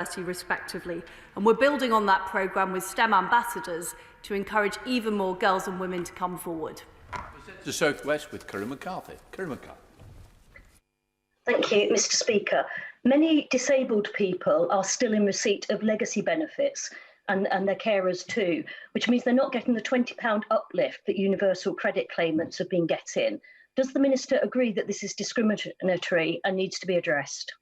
respectively. And we're building on that programme with STEM ambassadors to encourage even more girls and women to come forward. The South West with Kieran McCarthy. Kieran McCarthy. Thank you, Mr. Speaker. Many disabled people are still in receipt of legacy benefits and their carers too, which means they're not getting the £20 uplift that universal credit claimants have been getting. Does the Minister agree that this is discriminatory and needs to be addressed?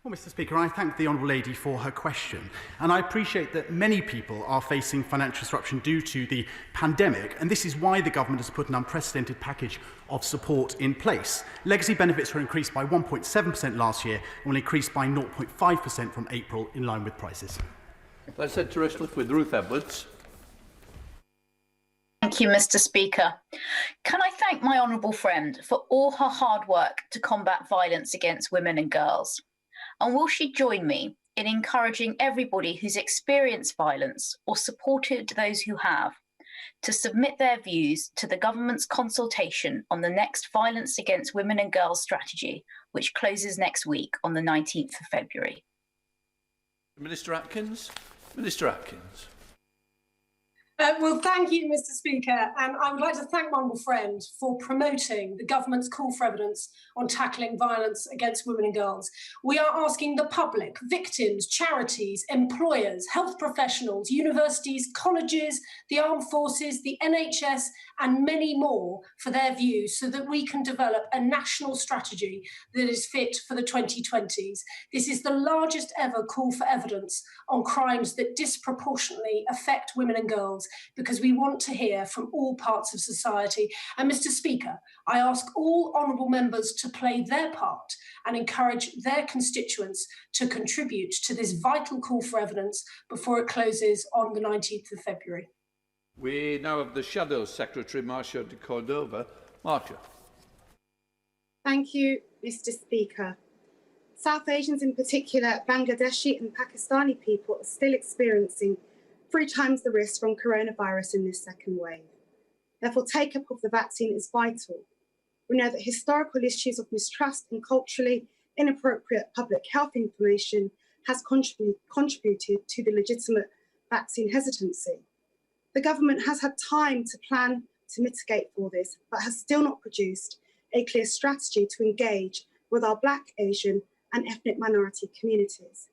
Well, Mr. Speaker, I thank the Honourable Lady for her question, and I appreciate that many people are facing financial disruption due to the pandemic, and this is why the government has put an unprecedented package of support in place. Legacy benefits were increased by 1.7% last year and will increase by 0.5% from April, in line with prices. Let's head to Rushcliffe with Ruth Edwards. Thank you, Mr. Speaker. Can I thank my honourable friend for all her hard work to combat violence against women and girls? And will she join me in encouraging everybody who's experienced violence or supported those who have to submit their views to the government's consultation on the next Violence Against Women and Girls strategy, which closes next week on the 19th of February? Minister Atkins. Minister Atkins. Well, thank you, Mr. Speaker, and I would like to thank my honourable friend for promoting the government's call for evidence on tackling violence against women and girls. We are asking the public, victims, charities, employers, health professionals, universities, colleges, the armed forces, the NHS, and many more for their views so that we can develop a national strategy that is fit for the 2020s. This is the largest ever call for evidence on crimes that disproportionately affect women and girls, because we want to hear from all parts of society. And Mr. Speaker, I ask all honourable members to play their part and encourage their constituents to contribute to this vital call for evidence before it closes on the 19th of February. We now have the Shadow Secretary, Marcia de Cordova. Marcia. Thank you, Mr. Speaker. South Asians in particular, Bangladeshi and Pakistani people are still experiencing 3 times the risk from coronavirus in this second wave. Therefore, take-up of the vaccine is vital. We know that historical issues of mistrust and culturally inappropriate public health information has contributed to the legitimate vaccine hesitancy. The government has had time to plan to mitigate for this, but has still not produced a clear strategy to engage with our Black, Asian and ethnic minority communities.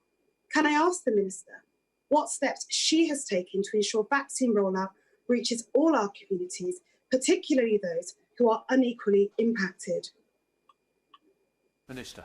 Can I ask the Minister what steps she has taken to ensure vaccine rollout reaches all our communities, particularly those who are unequally impacted? Minister.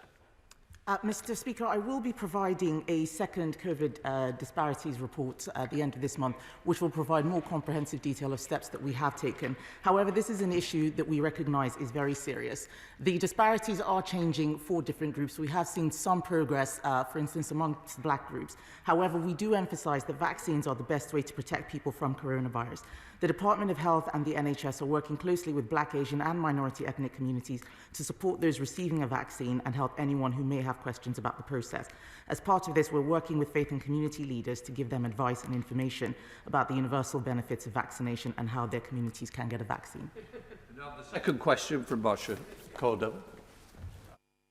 Mr. Speaker, I will be providing a second COVID disparities report at the end of this month, which will provide more comprehensive detail of steps that we have taken. However, this is an issue that we recognise is very serious. The disparities are changing for different groups. We have seen some progress, for instance, amongst Black groups. However, we do emphasise that vaccines are the best way to protect people from coronavirus. The Department of Health and the NHS are working closely with Black, Asian and minority ethnic communities to support those receiving a vaccine and help anyone who may have questions about the process. As part of this, we're working with faith and community leaders to give them advice and information about the universal benefits of vaccination and how their communities can get a vaccine. Now the second question from Marcia Cordell.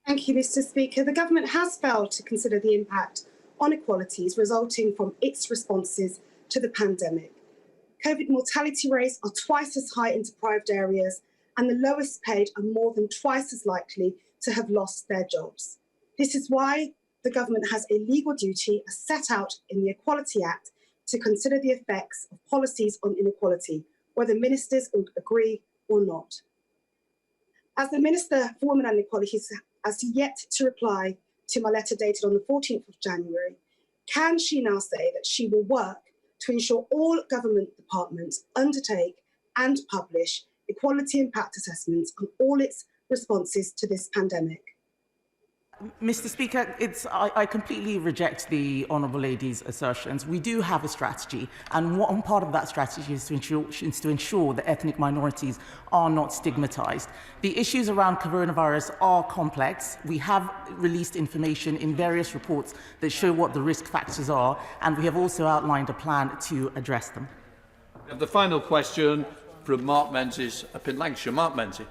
Thank you, Mr. Speaker. The government has failed to consider the impact on equalities resulting from its responses to the pandemic. COVID mortality rates are twice as high in deprived areas, and the lowest paid are more than twice as likely to have lost their jobs. This is why the government has a legal duty, as set out in the Equality Act, to consider the effects of policies on inequality, whether ministers would agree or not. As the Minister for Women and Equality has yet to reply to my letter dated on the 14th of January, can she now say that she will work to ensure all government departments undertake and publish equality impact assessments on all its responses to this pandemic? Mr. Speaker, I completely reject the Honourable Lady's assertions. We do have a strategy, and one part of that strategy is to ensure that ethnic minorities are not stigmatised. The issues around coronavirus are complex. We have released information in various reports that show what the risk factors are, and we have also outlined a plan to address them. We have the final question from Mark Menzies up in Lancashire. Mark Menzies.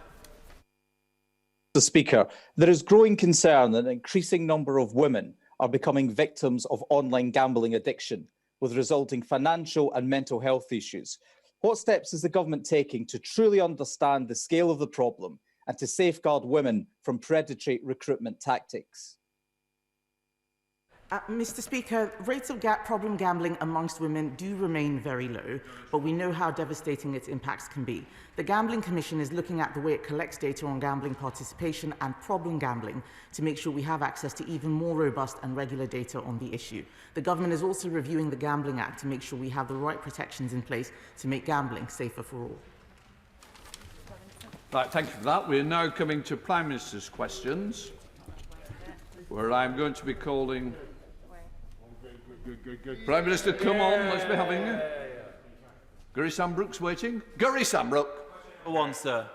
Mr. Speaker, there is growing concern that an increasing number of women are becoming victims of online gambling addiction, with resulting financial and mental health issues. What steps is the government taking to truly understand the scale of the problem and to safeguard women from predatory recruitment tactics? Mr. Speaker, rates of problem gambling amongst women do remain very low, but we know how devastating its impacts can be. The Gambling Commission is looking at the way it collects data on gambling participation and problem gambling to make sure we have access to even more robust and regular data on the issue. The government is also reviewing the Gambling Act to make sure we have the right protections in place to make gambling safer for all. Right, thank you for that. We're now coming to Prime Minister's questions, where I'm going to be calling... Prime Minister, come on, let's be having you. Gurry Sambrook's waiting. Gurry Sambrook. One, sir.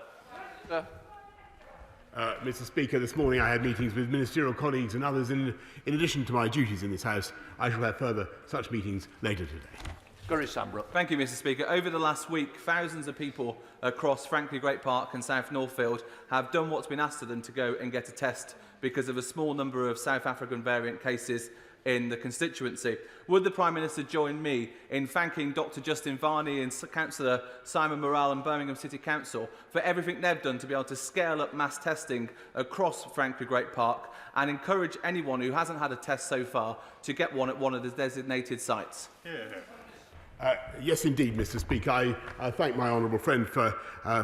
Mr. Speaker, this morning I had meetings with ministerial colleagues and others. In addition to my duties in this House, I shall have further such meetings later today. Gurry Sambrook. Thank you, Mr. Speaker. Over the last week, thousands of people across Frankly Great Park and South Northfield have done what's been asked of them to go and get a test because of a small number of South African variant cases in the constituency. Would the Prime Minister join me in thanking Dr Justin Varney and Councillor Simon Morrell and Birmingham City Council for everything they've done to be able to scale up mass testing across Frankly Great Park and encourage anyone who hasn't had a test so far to get one at one of the designated sites? Yes, indeed, Mr. Speaker. I thank my honourable friend for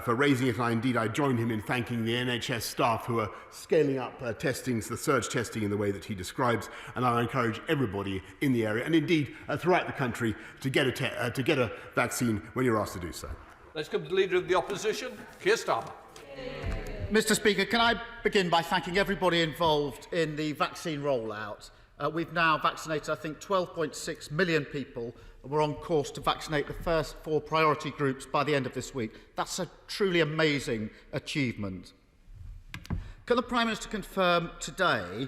raising it, and I join him in thanking the NHS staff who are scaling up the surge testing in the way that he describes, and I encourage everybody in the area, and indeed throughout the country, to get a vaccine when you're asked to do so. Let's come to the Leader of the Opposition, Keir Starmer. Mr. Speaker, can I begin by thanking everybody involved in the vaccine rollout? We've now vaccinated, I think, 12.6 million people. We're on course to vaccinate the first 4 priority groups by the end of this week. That's a truly amazing achievement. Can the Prime Minister confirm today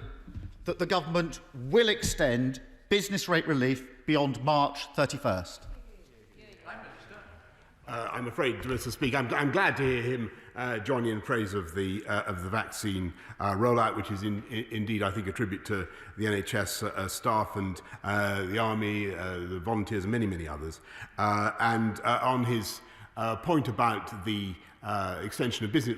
that the government will extend business rate relief beyond March 31st? I'm afraid, Mr. Speaker, I'm glad to hear him join in praise of the vaccine rollout, which is indeed, I think, a tribute to the NHS staff and the Army, the volunteers, and many, many others. And on his point about the extension of business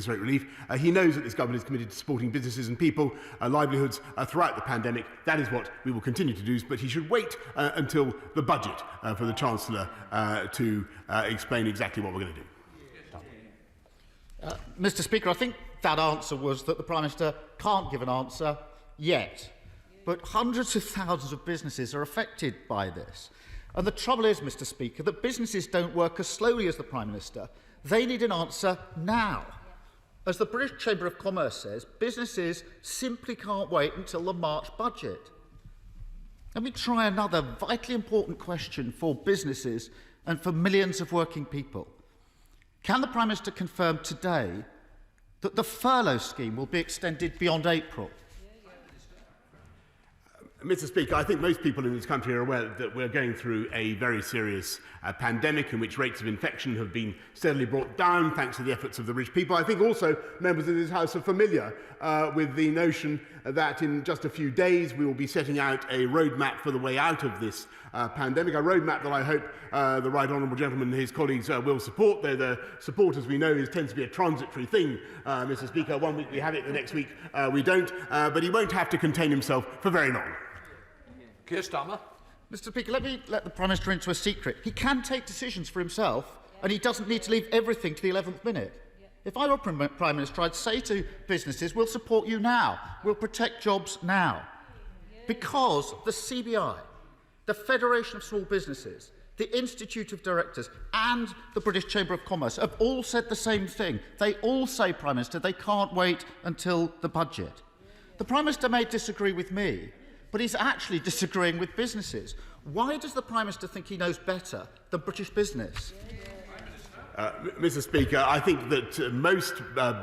rate relief, he knows that this government is committed to supporting businesses and people, livelihoods throughout the pandemic. That is what we will continue to do, but he should wait until the budget for the Chancellor to explain exactly what we're going to do. Mr. Speaker, I think that answer was that the Prime Minister can't give an answer yet. But hundreds of thousands of businesses are affected by this. And the trouble is, Mr. Speaker, that businesses don't work as slowly as the Prime Minister. They need an answer now. As the British Chamber of Commerce says, businesses simply can't wait until the March budget. Let me try another vitally important question for businesses and for millions of working people. Can the Prime Minister confirm today that the furlough scheme will be extended beyond April? Mr. Speaker, I think most people in this country are aware that we're going through a very serious pandemic in which rates of infection have been steadily brought down thanks to the efforts of the rich people. I think also members of this House are familiar with the notion that in just a few days we will be setting out a roadmap for the way out of this pandemic, a roadmap that I hope the Right Honourable Gentleman and his colleagues will support, though the support, as we know, tends to be a transitory thing, Mr. Speaker. One week we have it, the next week we don't, but he won't have to contain himself for very long. Keir Starmer. Mr. Speaker, let me let the Prime Minister into a secret. He can take decisions for himself, and he doesn't need to leave everything to the 11th minute. If I were Prime Minister, I'd say to businesses, we'll support you now. We'll protect jobs now. Because the CBI, the Federation of Small Businesses, the Institute of Directors and the British Chamber of Commerce have all said the same thing. They all say, Prime Minister, they can't wait until the budget. The Prime Minister may disagree with me, but he's actually disagreeing with businesses. Why does the Prime Minister think he knows better than British business? Mr. Speaker, I think that most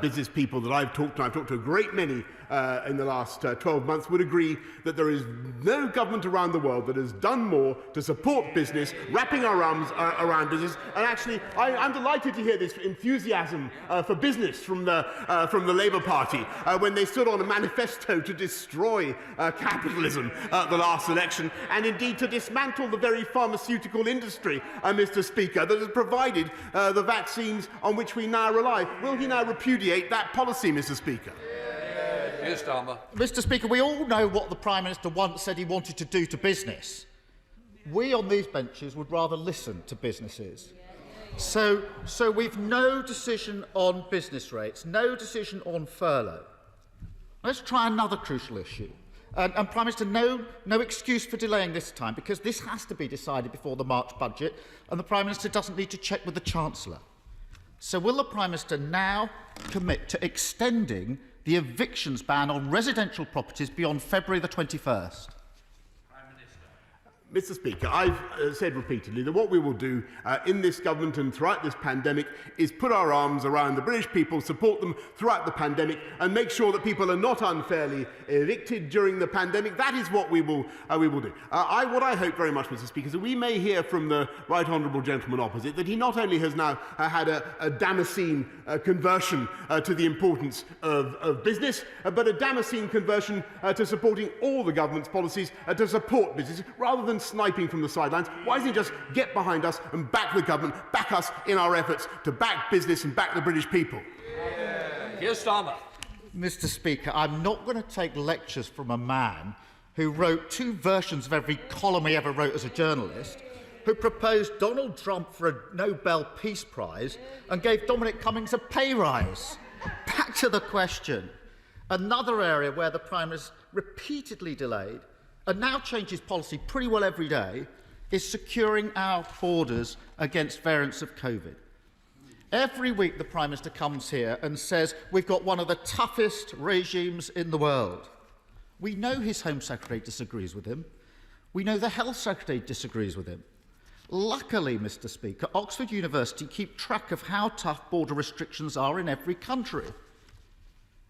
business people that I've talked to a great many in the last 12 months would agree that there is no government around the world that has done more to support business, wrapping our arms around business. And actually, I'm delighted to hear this enthusiasm for business from the Labour Party when they stood on a manifesto to destroy capitalism at the last election, and indeed to dismantle the very pharmaceutical industry, Mr. Speaker, that has provided the vaccines on which we now rely. Will he now repudiate that policy, Mr. Speaker? Keir Starmer. Mr. Speaker, we all know what the Prime Minister once said he wanted to do to business. We on these benches would rather listen to businesses. So we've no decision on business rates, no decision on furlough. Let's try another crucial issue. And Prime Minister, no excuse for delaying this time, because this has to be decided before the March budget, and the Prime Minister doesn't need to check with the Chancellor. So will the Prime Minister now commit to extending the evictions ban on residential properties beyond February the 21st? Mr. Speaker, I've said repeatedly that what we will do in this government and throughout this pandemic is put our arms around the British people, support them throughout the pandemic, and make sure that people are not unfairly evicted during the pandemic. That is what we will do. What I hope very much, Mr. Speaker, is that we may hear from the right honourable gentleman opposite that he not only has now had a Damascene conversion to the importance of business, but a Damascene conversion to supporting all the government's policies to support business, rather than sniping from the sidelines. Why doesn't he just get behind us and back the government, back us in our efforts to back business and back the British people? Keir Starmer. Mr. Speaker, I'm not going to take lectures from a man who wrote 2 versions of every column he ever wrote as a journalist, who proposed Donald Trump for a Nobel Peace Prize and gave Dominic Cummings a pay rise. Back to the question. Another area where the Prime Minister repeatedly delayed and now changes policy pretty well every day is securing our borders against variants of COVID. Every week the Prime Minister comes here and says we've got one of the toughest regimes in the world. We know his Home Secretary disagrees with him. We know the Health Secretary disagrees with him. Luckily, Mr. Speaker, Oxford University keep track of how tough border restrictions are in every country.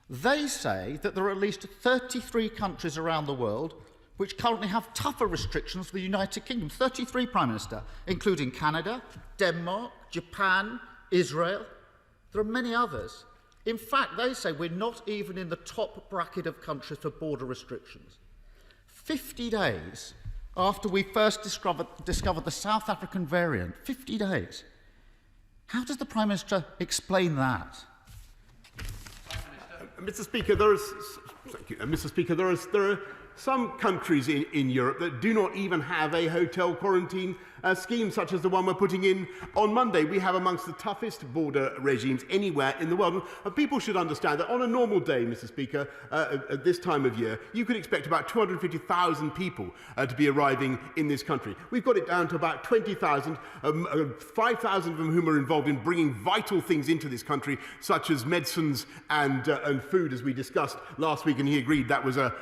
They say that there are at least 33 countries around the world which currently have tougher restrictions for the United Kingdom. 33, Prime Minister, including Canada, Denmark, Japan, Israel. There are many others. In fact, they say we're not even in the top bracket of countries for border restrictions. 50 days after we first discovered the South African variant, 50 days. How does the Prime Minister explain that? Mr. Speaker, there are some countries in Europe that do not even have a hotel quarantine scheme, such as the one we're putting in on Monday. We have amongst the toughest border regimes anywhere in the world. And people should understand that on a normal day, Mr. Speaker, at this time of year, you could expect about 250,000 people to be arriving in this country. We've got it down to about 20,000, 5,000 of them whom are involved in bringing vital things into this country, such as medicines and food, as we discussed last week, and he agreed that was a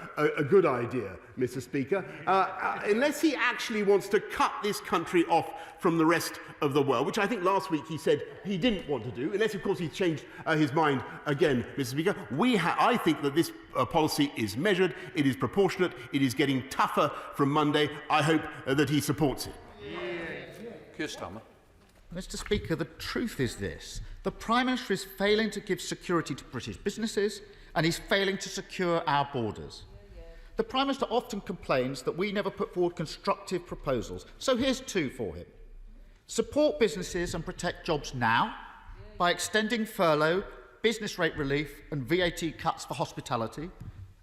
good idea, Mr. Speaker. Unless he actually wants to cut this country off from the rest of the world, which I think last week he said he didn't want to do, unless, of course, he's changed his mind again, Mr. Speaker. I think that this policy is measured, it is proportionate, it is getting tougher from Monday. I hope that he supports it. Keir Starmer. Mr. Speaker, the truth is this. The Prime Minister is failing to give security to British businesses, and he's failing to secure our borders. The Prime Minister often complains that we never put forward constructive proposals. So here's 2 for him. Support businesses and protect jobs now by extending furlough, business rate relief and VAT cuts for hospitality.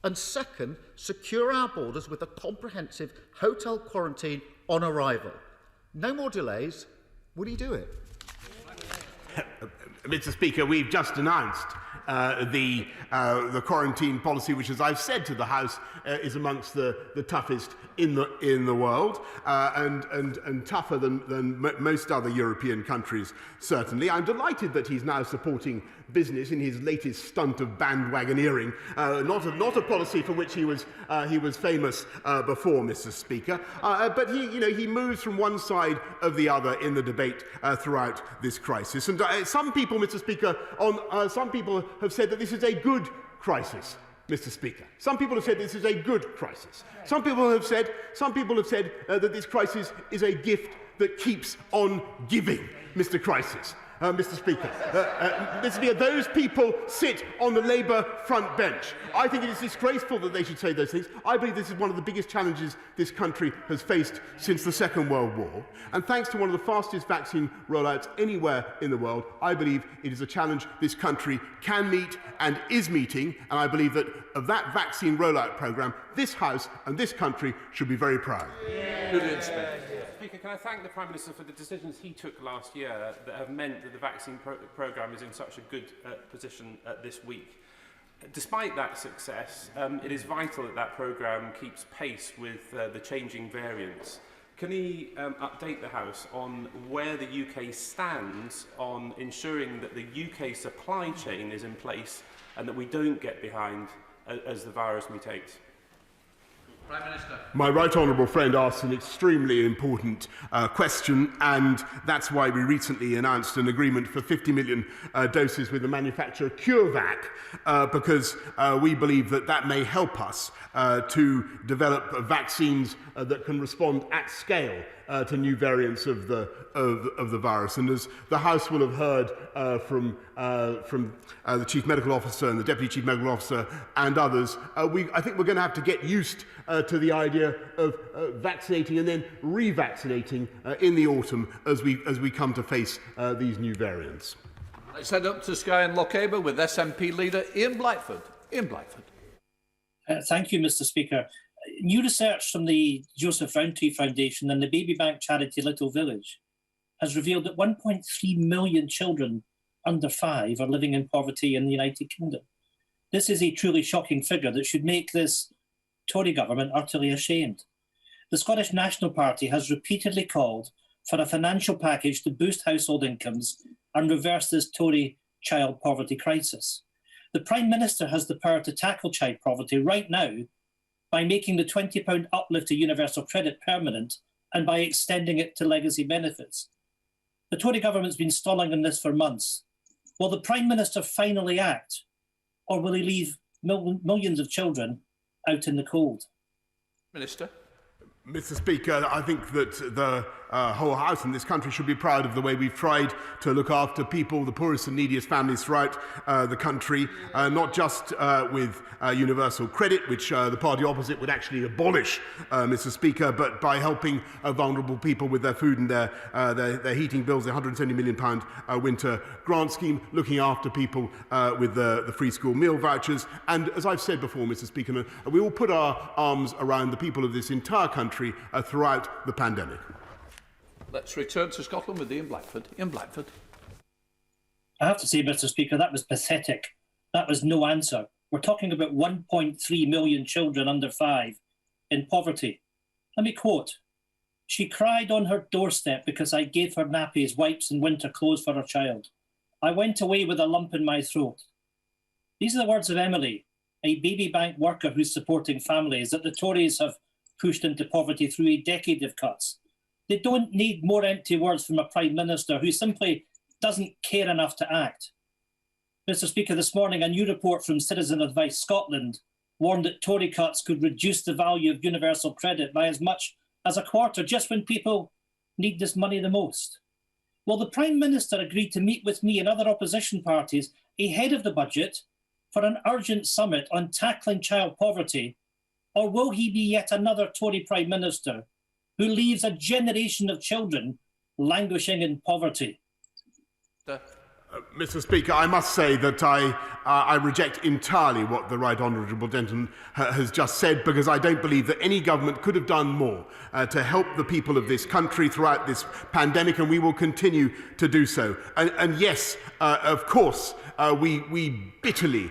And second, secure our borders with a comprehensive hotel quarantine on arrival. No more delays. Will he do it? Mr. Speaker, we've just announced the quarantine policy, which, as I've said to the House, is amongst the toughest in the world and tougher than most other European countries, certainly. I'm delighted that he's now supporting business in his latest stunt of bandwagoneering, not a policy for which he was famous before, Mr. Speaker. But he moves from one side of the other in the debate throughout this crisis. And some people, Mr. Speaker, some people have said that this is a good crisis. Mr. Speaker. Some people have said this is a good crisis. Some people have said that this crisis is a gift that keeps on giving, Mr. Crisis. Mr. Speaker, those people sit on the Labour front bench. I think it is disgraceful that they should say those things. I believe this is one of the biggest challenges this country has faced since the Second World War. And thanks to one of the fastest vaccine rollouts anywhere in the world, I believe it is a challenge this country can meet and is meeting. And I believe that of that vaccine rollout programme, this House and this country should be very proud. Speaker, can I thank the Prime Minister for the decisions he took last year that have meant that the vaccine programme is in such a good position this week. Despite that success, it is vital that that programme keeps pace with the changing variants. Can he update the House on where the UK stands on ensuring that the UK supply chain is in place and that we don't get behind as the virus mutates? Prime Minister. My right honourable friend asked an extremely important question, and that's why we recently announced an agreement for 50 million doses with the manufacturer CureVac, because we believe that that may help us to develop vaccines that can respond at scale to new variants of the virus. And as the House will have heard from the Chief Medical Officer and the Deputy Chief Medical Officer and others, I think we're going to have to get used to the idea of vaccinating and then revaccinating in the autumn as we come to face these new variants. Let's head up to Skye and Lochaber with SNP leader Ian Blackford. Ian Blackford. Thank you, Mr. Speaker. New research from the Joseph Rowntree Foundation and the baby bank charity Little Village has revealed that 1.3 million children under 5 are living in poverty in the United Kingdom. This is a truly shocking figure that should make this Tory government utterly ashamed. The Scottish National Party has repeatedly called for a financial package to boost household incomes and reverse this Tory child poverty crisis. The Prime Minister has the power to tackle child poverty right now by making the £20 uplift to universal credit permanent and by extending it to legacy benefits. The Tory government's been stalling on this for months. Will the Prime Minister finally act, or will he leave millions of children out in the cold? Minister. Mr. Speaker, I think that the whole House in this country should be proud of the way we've tried to look after people, the poorest and neediest families throughout the country, not just with universal credit, which the party opposite would actually abolish, Mr. Speaker, but by helping vulnerable people with their food and their heating bills, the £170 million winter grant scheme, looking after people with the free school meal vouchers. And as I've said before, Mr. Speaker, we will put our arms around the people of this entire country throughout the pandemic. Let's return to Scotland with Ian Blackford. Ian Blackford. I have to say, Mr. Speaker, that was pathetic. That was no answer. We're talking about 1.3 million children under 5 in poverty. Let me quote, "She cried on her doorstep because I gave her nappies, wipes and winter clothes for her child. I went away with a lump in my throat." These are the words of Emily, a baby bank worker who's supporting families that the Tories have pushed into poverty through a decade of cuts. They don't need more empty words from a Prime Minister who simply doesn't care enough to act. Mr. Speaker, this morning a new report from Citizen Advice Scotland warned that Tory cuts could reduce the value of universal credit by as much as a quarter just when people need this money the most. Will the Prime Minister agree to meet with me and other opposition parties ahead of the budget for an urgent summit on tackling child poverty, or will he be yet another Tory Prime Minister who leaves a generation of children languishing in poverty? Mr. Speaker, I must say that I reject entirely what the Right Honourable Gentleman has just said, because I don't believe that any government could have done more to help the people of this country throughout this pandemic, and we will continue to do so. And yes, of course, we bitterly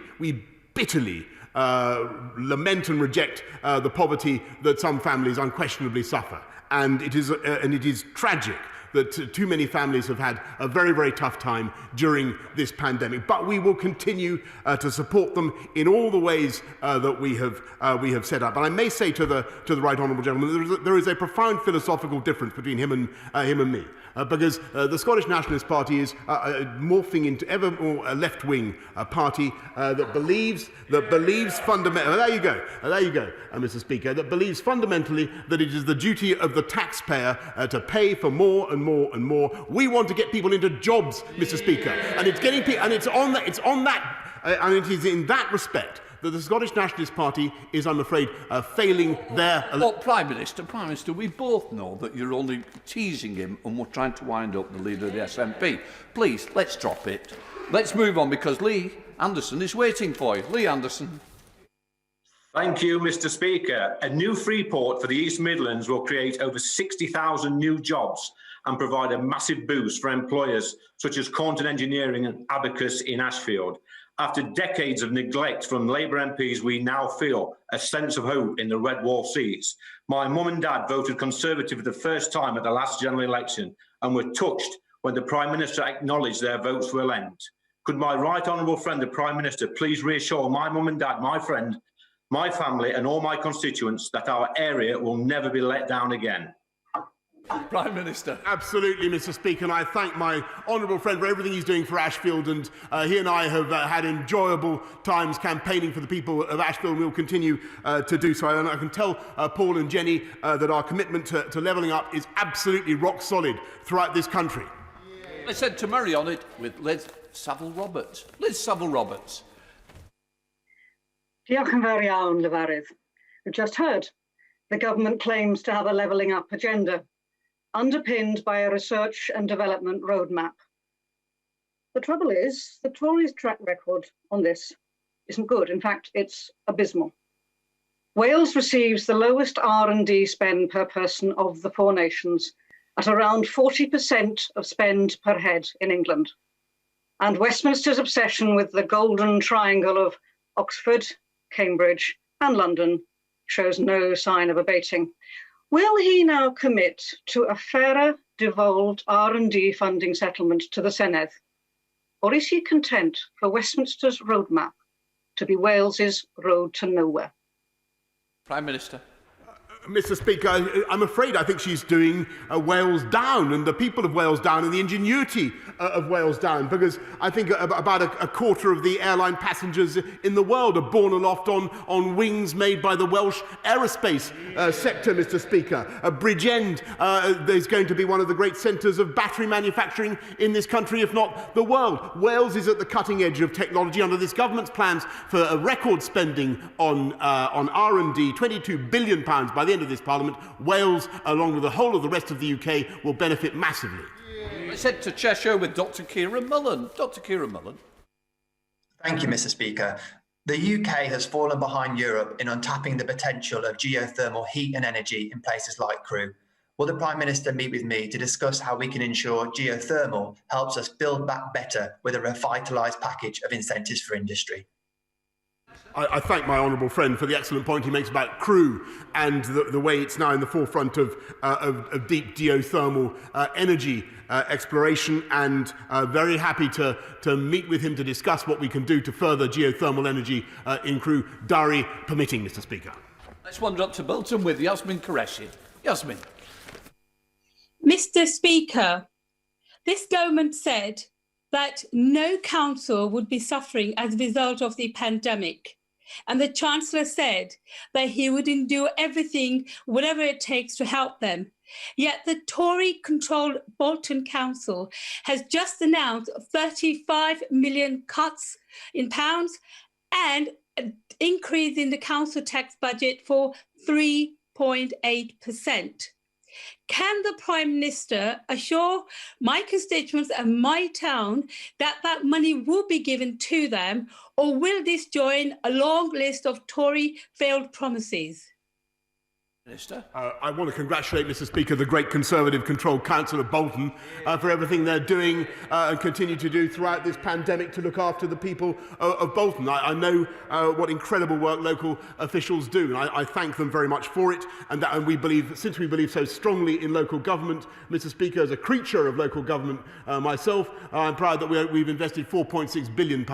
lament and reject the poverty that some families unquestionably suffer. And it is tragic that too many families have had a very, very tough time during this pandemic. But we will continue to support them in all the ways that we have set up. And I may say to the right honourable gentleman, there is a profound philosophical difference between him and me. Because the Scottish Nationalist Party is morphing into ever more a left-wing party that believes fundamentally. There you go, Mr. Speaker. That believes fundamentally that it is the duty of the taxpayer to pay for more and more and more. We want to get people into jobs, Mr. Speaker, and it's getting and it is in that respect that the Scottish Nationalist Party is, I'm afraid, failing their... Look, Prime Minister, we both know that you're only teasing him and we're trying to wind up the leader of the SNP. Please, let's drop it. Let's move on because Lee Anderson is waiting for you. Lee Anderson. Thank you, Mr. Speaker. A new Freeport for the East Midlands will create over 60,000 new jobs and provide a massive boost for employers such as Cornton Engineering and Abacus in Ashfield. After decades of neglect from Labour MPs, we now feel a sense of hope in the Red Wall seats. My mum and dad voted Conservative for the first time at the last general election and were touched when the Prime Minister acknowledged their votes were lent. Could my right honourable friend, the Prime Minister, please reassure my mum and dad, my friend, my family and all my constituents that our area will never be let down again? Prime Minister. Absolutely, Mr. Speaker, and I thank my honourable friend for everything he's doing for Ashfield, and he and I have had enjoyable times campaigning for the people of Ashfield, and we'll continue to do so. And I can tell Paul and Jenny that our commitment to levelling up is absolutely rock solid throughout this country. I said to marry on it with Liz Saville-Roberts. Liz Saville-Roberts. Diolch yn fawr iawn, Lefarydd. We've just heard the government claims to have a levelling up agenda, underpinned by a research and development roadmap. The trouble is, the Tories' track record on this isn't good. In fact, it's abysmal. Wales receives the lowest R&D spend per person of the four nations, at around 40% of spend per head in England. And Westminster's obsession with the golden triangle of Oxford, Cambridge and London shows no sign of abating. Will he now commit to a fairer, devolved R&D funding settlement to the Senedd? Or is he content for Westminster's roadmap to be Wales's road to nowhere? Prime Minister. Mr. Speaker, I'm afraid I think she's doing Wales down, and the people of Wales down, and the ingenuity of Wales down, because I think about a quarter of the airline passengers in the world are borne aloft on wings made by the Welsh aerospace sector, Mr. Speaker. Bridgend is going to be one of the great centres of battery manufacturing in this country, if not the world. Wales is at the cutting edge of technology under this government's plans for a record spending on R&D, £22 billion by the end of this Parliament. Wales, along with the whole of the rest of the UK, will benefit massively. Let's head to Cheshire with Dr. Kieran Mullen. Dr. Kieran Mullen. Thank you, Mr. Speaker. The UK has fallen behind Europe in untapping the potential of geothermal heat and energy in places like Crewe. Will the Prime Minister meet with me to discuss how we can ensure geothermal helps us build back better with a revitalised package of incentives for industry? I thank my honourable friend for the excellent point he makes about Crewe and the way it's now in the forefront of deep geothermal energy exploration, and very happy to meet with him to discuss what we can do to further geothermal energy in Crewe, Durry permitting, Mr. Speaker. Let's wander up to Bolton with Yasmin Qureshi. Yasmin. Mr. Speaker, this government said that no council would be suffering as a result of the pandemic. And the Chancellor said that he would do everything, whatever it takes to help them. Yet the Tory-controlled Bolton Council has just announced 35 million cuts in pounds and an increase in the council tax budget for 3.8%. Can the Prime Minister assure my constituents and my town that that money will be given to them, or will this join a long list of Tory failed promises? Minister. I want to congratulate, Mr. Speaker, the great Conservative controlled Council of Bolton for everything they're doing and continue to do throughout this pandemic to look after the people of Bolton. I know what incredible work local officials do, and I thank them very much for it. And we believe, since we believe so strongly in local government, Mr. Speaker, as a creature of local government myself, I'm proud that we've invested £4.6 billion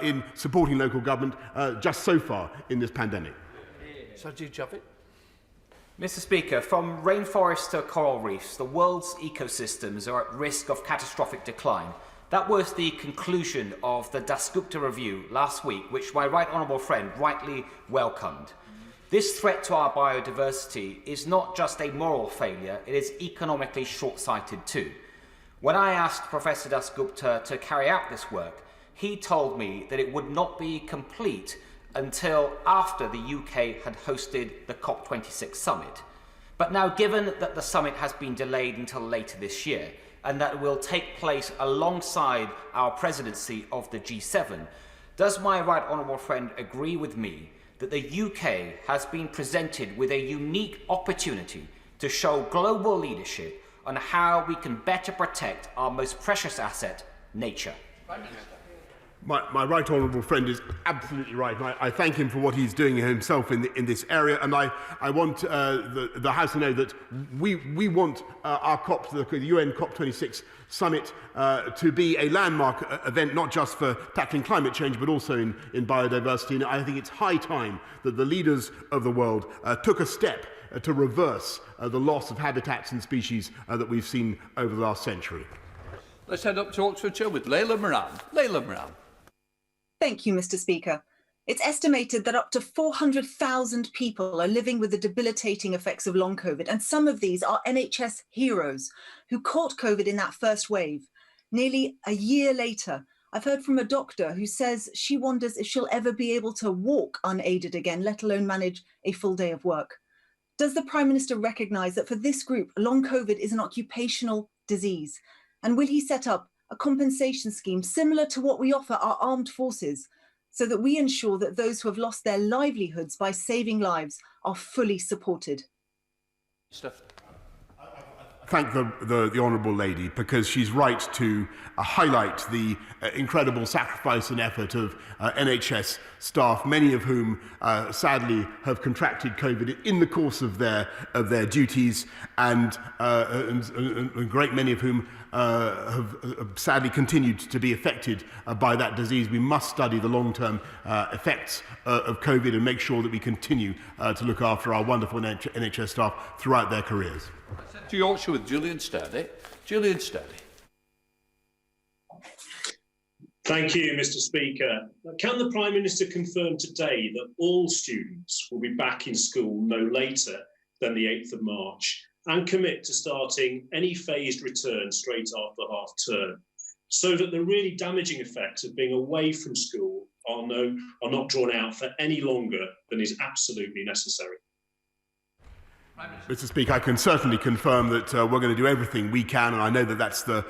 in supporting local government just so far in this pandemic. Sajid Javid. Mr. Speaker, from rainforests to coral reefs, the world's ecosystems are at risk of catastrophic decline. That was the conclusion of the Dasgupta review last week, which my right honourable friend rightly welcomed. This threat to our biodiversity is not just a moral failure, it is economically short-sighted too. When I asked Professor Dasgupta to carry out this work, he told me that it would not be complete until after the UK had hosted the COP26 summit. But now, given that the summit has been delayed until later this year, and that it will take place alongside our presidency of the G7, does my right honourable friend agree with me that the UK has been presented with a unique opportunity to show global leadership on how we can better protect our most precious asset, nature? My right honourable friend is absolutely right. I thank him for what he's doing himself in this area, and I want the House to know that we want our COP, the UN COP26 summit, to be a landmark event, not just for tackling climate change, but also in biodiversity. And I think it's high time that the leaders of the world took a step to reverse the loss of habitats and species that we've seen over the last century. Let's head up to Oxfordshire with Layla Moran. Layla Moran. Thank you, Mr. Speaker. It's estimated that up to 400,000 people are living with the debilitating effects of long COVID, and some of these are NHS heroes who caught COVID in that first wave. Nearly a year later, I've heard from a doctor who says she wonders if she'll ever be able to walk unaided again, let alone manage a full day of work. Does the Prime Minister recognise that for this group, long COVID is an occupational disease? And will he set up a compensation scheme similar to what we offer our armed forces, so that we ensure that those who have lost their livelihoods by saving lives are fully supported? Thank the honourable lady, because she's right to highlight the incredible sacrifice and effort of NHS staff, many of whom sadly have contracted COVID in the course of their duties, and a great many of whom have sadly continued to be affected by that disease. We must study the long-term effects of COVID and make sure that we continue to look after our wonderful NHS staff throughout their careers. To Yorkshire with Julian Sturdy. Julian Sturdy. Thank you, Mr. Speaker. Can the Prime Minister confirm today that all students will be back in school no later than the 8th of March and commit to starting any phased return straight after half-term, so that the really damaging effects of being away from school are not drawn out for any longer than is absolutely necessary? Mr. Speaker, I can certainly confirm that we're going to do everything we can, and I know that that's the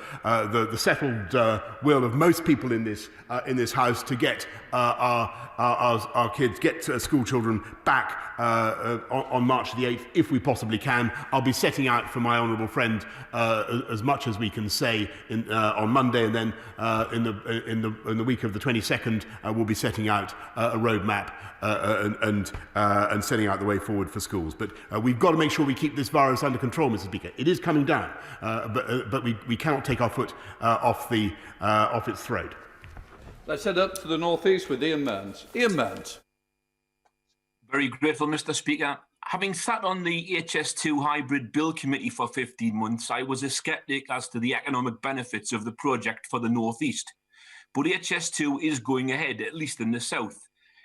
settled will of most people in this House to get our kids, get school children back on March the 8th, if we possibly can. I'll be setting out for my honourable friend as much as we can say on Monday, and then in the week of the 22nd, we'll be setting out a roadmap and setting out the way forward for schools. But we've got to make sure we keep this virus under control, Mr. Speaker. It is coming down, but we cannot take our foot off its throat. Let's head up to the North East with Ian Mearns. Ian Mearns. Very grateful, Mr. Speaker. Having sat on the HS2 Hybrid Bill Committee for 15 months, I was a sceptic as to the economic benefits of the project for the North East. But HS2 is going ahead, at least in the south.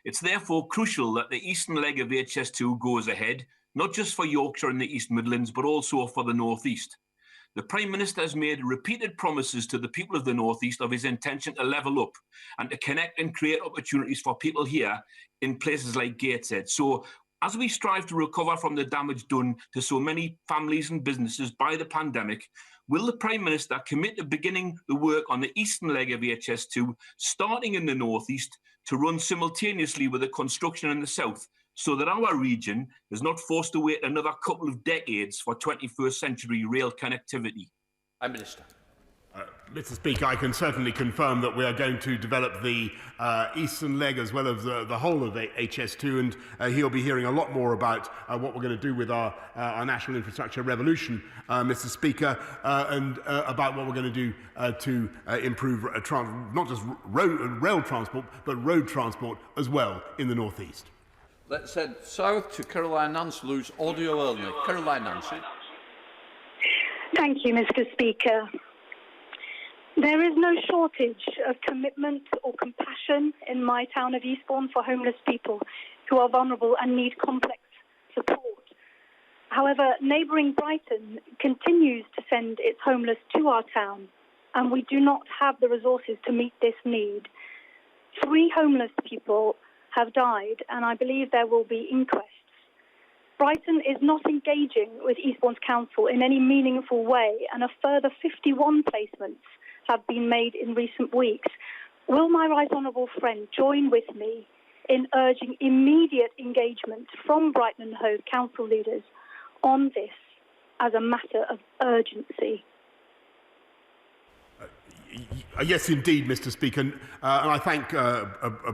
It's therefore crucial that the eastern leg of HS2 goes ahead, not just for Yorkshire and the East Midlands, but also for the North East. The Prime Minister has made repeated promises to the people of the North East of his intention to level up and to connect and create opportunities for people here in places like Gateshead. So as we strive to recover from the damage done to so many families and businesses by the pandemic, will the Prime Minister commit to beginning the work on the eastern leg of HS2, starting in the North East, to run simultaneously with the construction in the south, so that our region is not forced to wait another couple of decades for 21st century rail connectivity? Prime Minister. Mr. Speaker, I can certainly confirm that we are going to develop the eastern leg as well as the whole of HS2, and he'll be hearing a lot more about what we're going to do with our national infrastructure revolution, Mr. Speaker, and about what we're going to do to improve not just rail transport, but road transport as well in the North East. Let's head south to Caroline Nancy, who's audio only. Caroline Nancy. Thank you, Mr. Speaker. There is no shortage of commitment or compassion in my town of Eastbourne for homeless people who are vulnerable and need complex support. However, neighbouring Brighton continues to send its homeless to our town, and we do not have the resources to meet this need. 3 homeless people have died, and I believe there will be inquests. Brighton is not engaging with Eastbourne's council in any meaningful way, and a further 51 placements have been made in recent weeks. Will my right honourable friend join with me in urging immediate engagement from Brighton and Hove council leaders on this as a matter of urgency? Yes, indeed, Mr. Speaker, and I thank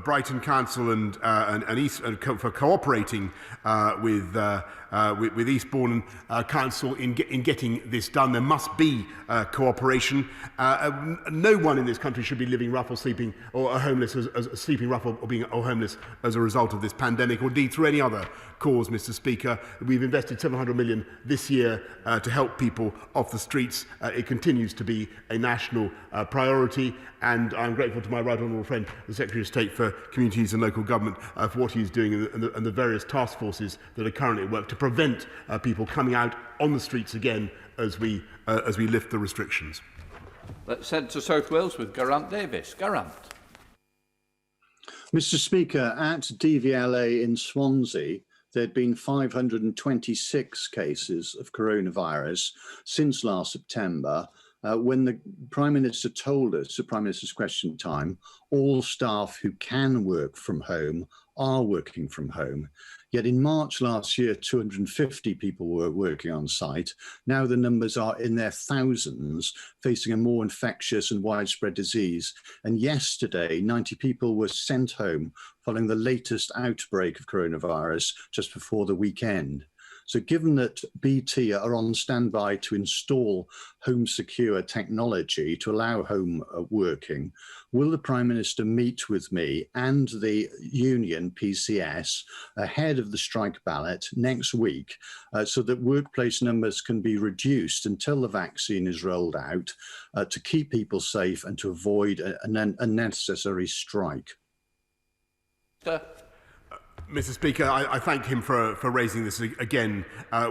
Brighton Council and East for cooperating with Eastbourne Council in getting this done. There must be cooperation. No one in this country should be living rough or sleeping or homeless, sleeping rough or being homeless as a result of this pandemic, or indeed through any other cause, Mr. Speaker. We've invested 700 million this year to help people off the streets. It continues to be a national priority, and I'm grateful to my right honourable friend, the Secretary of State for Communities and Local Government, for what he's doing and the various task forces that are currently at work to prevent people coming out on the streets again as we lift the restrictions. Let's head to South Wales with Geraint Davis. Geraint. Mr. Speaker, at DVLA in Swansea, there'd been 526 cases of coronavirus since last September, when the Prime Minister told us, at Prime Minister's Question Time, all staff who can work from home are working from home. Yet in March last year, 250 people were working on site. Now the numbers are in their thousands, facing a more infectious and widespread disease. And yesterday, 90 people were sent home following the latest outbreak of coronavirus just before the weekend. So given that BT are on standby to install home secure technology to allow home working, will the Prime Minister meet with me and the union PCS ahead of the strike ballot next week so that workplace numbers can be reduced until the vaccine is rolled out to keep people safe and to avoid an unnecessary strike? Mr. Speaker, I thank him for raising this again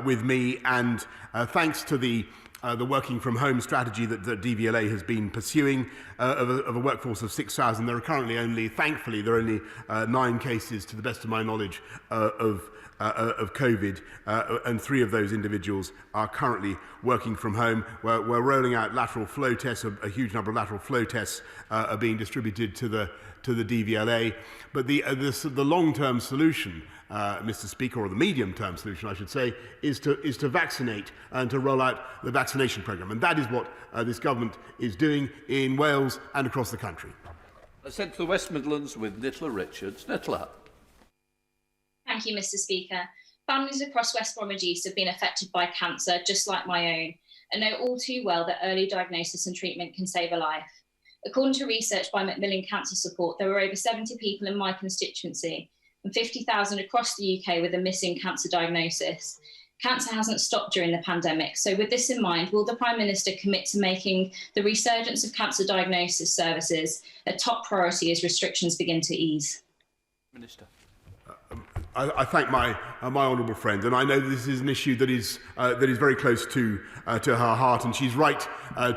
with me, and thanks to the working from home strategy that DVLA has been pursuing of a workforce of 6,000. There are currently thankfully, there are only 9 cases, to the best of my knowledge, of COVID, and 3 of those individuals are currently working from home. We're rolling out lateral flow tests. A huge number of lateral flow tests are being distributed to the DVLA. But the long-term solution, Mr. Speaker, or the medium-term solution, I should say, is to vaccinate and to roll out the vaccination programme. And that is what this government is doing in Wales and across the country. Let's head to the West Midlands with Nicola Richards. Nicola. Thank you, Mr. Speaker. Families across West Bromwich East have been affected by cancer, just like my own, and know all too well that early diagnosis and treatment can save a life. According to research by Macmillan Cancer Support, there were over 70 people in my constituency and 50,000 across the UK with a missing cancer diagnosis. Cancer hasn't stopped during the pandemic, so with this in mind, will the Prime Minister commit to making the resurgence of cancer diagnosis services a top priority as restrictions begin to ease? Minister. I thank my honourable friend, and I know this is an issue that is very close to her heart, and she's right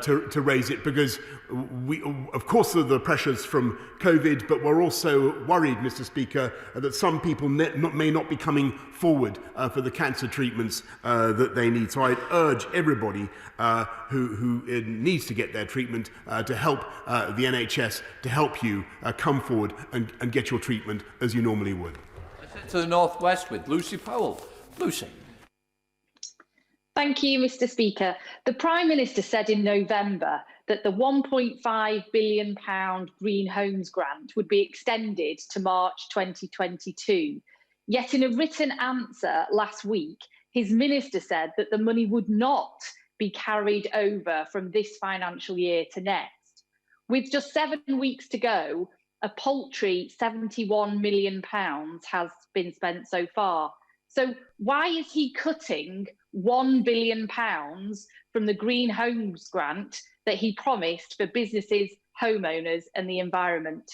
to raise it, because we, of course, there are the pressures from COVID, but we're also worried, Mr. Speaker, that some people may not be coming forward for the cancer treatments that they need. So I'd urge everybody who needs to get their treatment to help the NHS to help you come forward and get your treatment as you normally would. To the northwest with Lucy Powell. Lucy. Thank you, Mr. Speaker. The Prime Minister said in November that the £1.5 billion Green Homes grant would be extended to March 2022. Yet in a written answer last week, his minister said that the money would not be carried over from this financial year to next. With just 7 weeks to go, a paltry £71 million has been spent so far. So why is he cutting £1 billion from the Green Homes grant that he promised for businesses, homeowners and the environment?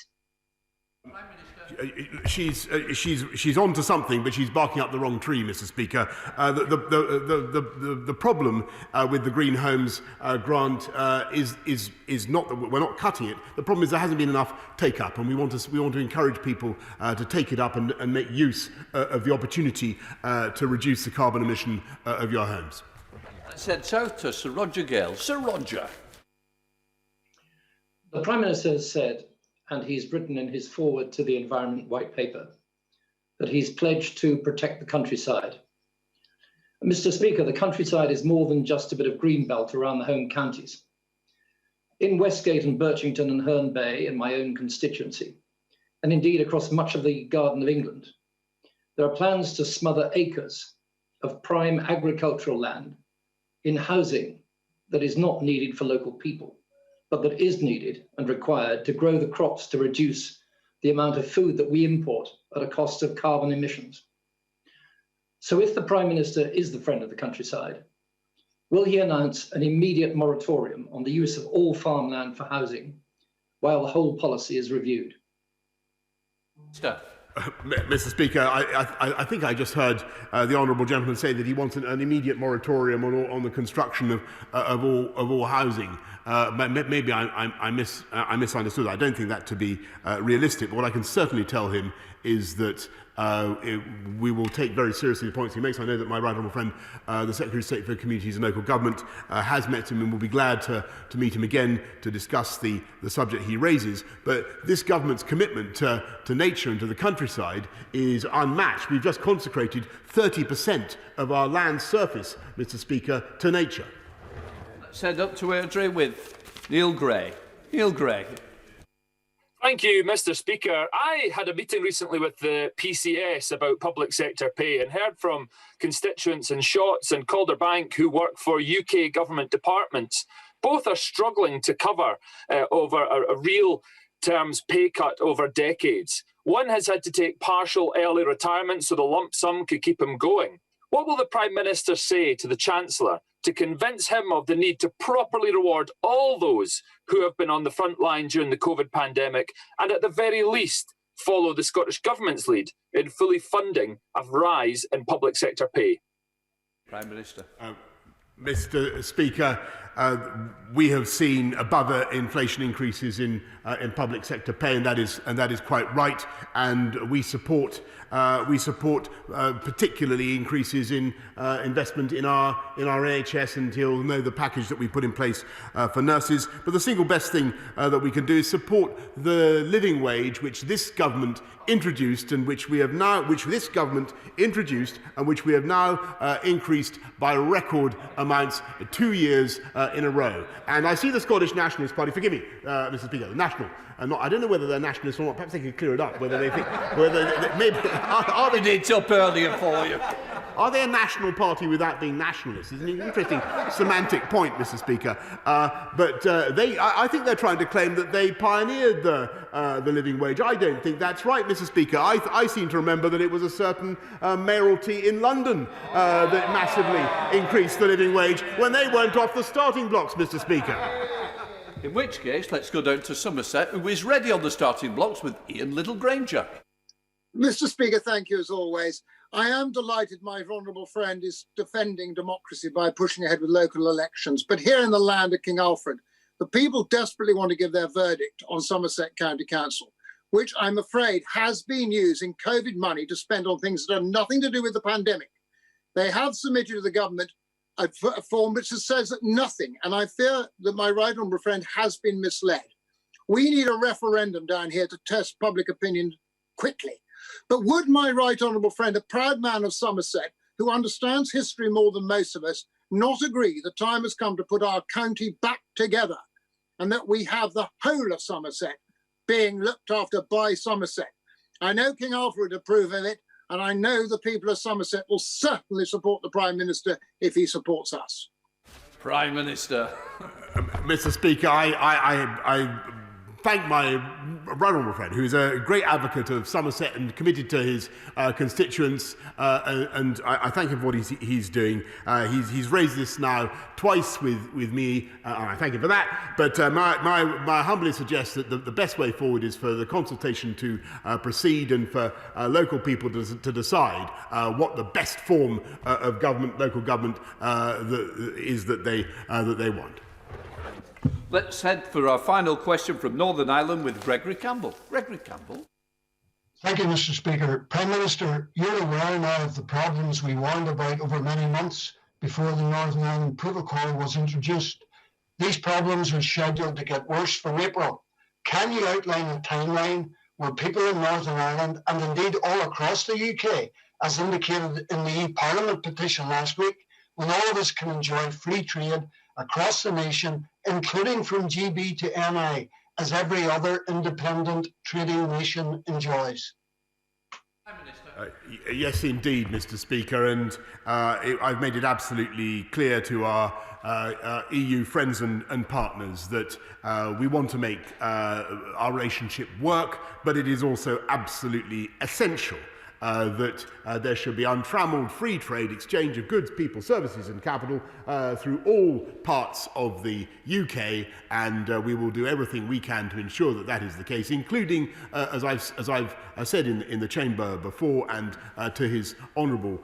She's on to something, but she's barking up the wrong tree, Mr. Speaker. The problem with the Green Homes grant is not that we're not cutting it. The problem is there hasn't been enough take up, and we want to encourage people to take it up and make use of the opportunity to reduce the carbon emission of your homes. Let's head south to Sir Roger Gale. Sir Roger. The Prime Minister has said, and he's written in his foreword to the Environment White Paper, that he's pledged to protect the countryside. Mr. Speaker, the countryside is more than just a bit of green belt around the home counties. In Westgate and Birchington and Herne Bay, in my own constituency, and indeed across much of the Garden of England, there are plans to smother acres of prime agricultural land in housing that is not needed for local people, but that is needed and required to grow the crops to reduce the amount of food that we import at a cost of carbon emissions. So if the Prime Minister is the friend of the countryside, will he announce an immediate moratorium on the use of all farmland for housing while the whole policy is reviewed? Mr. Speaker, I think I just heard the honourable gentleman say that he wants an immediate moratorium on the construction of all housing. Maybe I misunderstood. I don't think that to be realistic. But what I can certainly tell him is that we will take very seriously the points he makes. I know that my right honourable friend, the Secretary of State for Communities and Local Government, has met him and will be glad to meet him again to discuss the subject he raises. But this government's commitment to nature and to the countryside is unmatched. We've just consecrated 30% of our land surface, Mr. Speaker, to nature. Let's head up to Airdrie with Neil Gray. Neil Gray. Thank you, Mr. Speaker. I had a meeting recently with the PCS about public sector pay and heard from constituents in Shotts and Calderbank who work for UK government departments. Both are struggling to cover over a real terms pay cut over decades. One has had to take partial early retirement so the lump sum could keep him going. What will the Prime Minister say to the Chancellor to convince him of the need to properly reward all those who have been on the front line during the COVID pandemic and at the very least follow the Scottish Government's lead in fully funding a rise in public sector pay? Prime Minister. Mr. Speaker, we have seen above inflation increases in public sector pay, and that is quite right. And we support particularly increases in investment in our NHS, and you'll know the package that we put in place for nurses. But the single best thing that we can do is support the living wage, which this government introduced, and which this government introduced, and which we have now increased by record amounts 2 years in a row. And I see the Scottish Nationalist Party, forgive me, Mr. Speaker, the National. I don't know whether they're nationalists or not. Perhaps they could clear it up. Whether they think, maybe are they? It's up earlier for you. Are they a national party without being nationalists? It's an interesting semantic point, Mr. Speaker. I think they're trying to claim that they pioneered the living wage. I don't think that's right, Mr. Speaker. I seem to remember that it was a certain mayoralty in London that massively increased the living wage when they weren't off the starting blocks, Mr. Speaker. In which case, let's go down to Somerset, who is ready on the starting blocks with Ian Littlegranger. Mr. Speaker, thank you as always. I am delighted my honourable friend is defending democracy by pushing ahead with local elections. But here in the land of King Alfred, the people desperately want to give their verdict on Somerset County Council, which I'm afraid has been using COVID money to spend on things that have nothing to do with the pandemic. They have submitted to the government a form which says that nothing, and I fear that my right honourable friend has been misled. We need a referendum down here to test public opinion quickly. But would my right honourable friend, a proud man of Somerset, who understands history more than most of us, not agree the time has come to put our county back together and that we have the whole of Somerset being looked after by Somerset? I know King Alfred would approve of it, and I know the people of Somerset will certainly support the Prime Minister if he supports us. Prime Minister. Mr. Speaker, I thank my right honourable friend, who is a great advocate of Somerset and committed to his constituents, and I thank him for what he's doing. He's raised this now twice with me, and I thank him for that. But my humbly suggests that the best way forward is for the consultation to proceed and for local people to decide what the best form of government, local government, is that they want. Let's head for our final question from Northern Ireland with Gregory Campbell. Gregory Campbell. Thank you, Mr. Speaker. Prime Minister, you're aware now of the problems we warned about over many months before the Northern Ireland Protocol was introduced. These problems are scheduled to get worse from April. Can you outline a timeline where people in Northern Ireland, and indeed all across the UK, as indicated in the e-Parliament petition last week, when all of us can enjoy free trade across the nation, including from GB to NI, as every other independent trading nation enjoys? Yes, indeed, Mr. Speaker, and I've made it absolutely clear to our EU friends and partners that we want to make our relationship work, but it is also absolutely essential that there should be untrammelled free trade exchange of goods, people, services and capital through all parts of the UK, and we will do everything we can to ensure that that is the case, including, as I've said in the chamber before, and to his honourable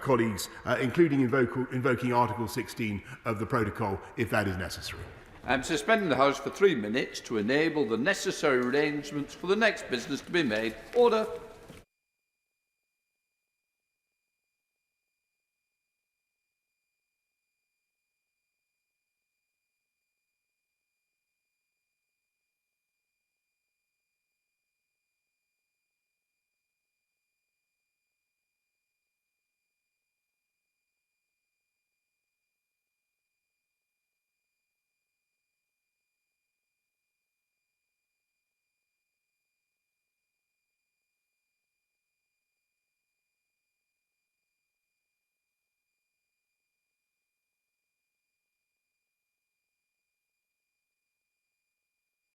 colleagues, including invoking Article 16 of the Protocol if that is necessary. I'm suspending the House for 3 minutes to enable the necessary arrangements for the next business to be made. Order.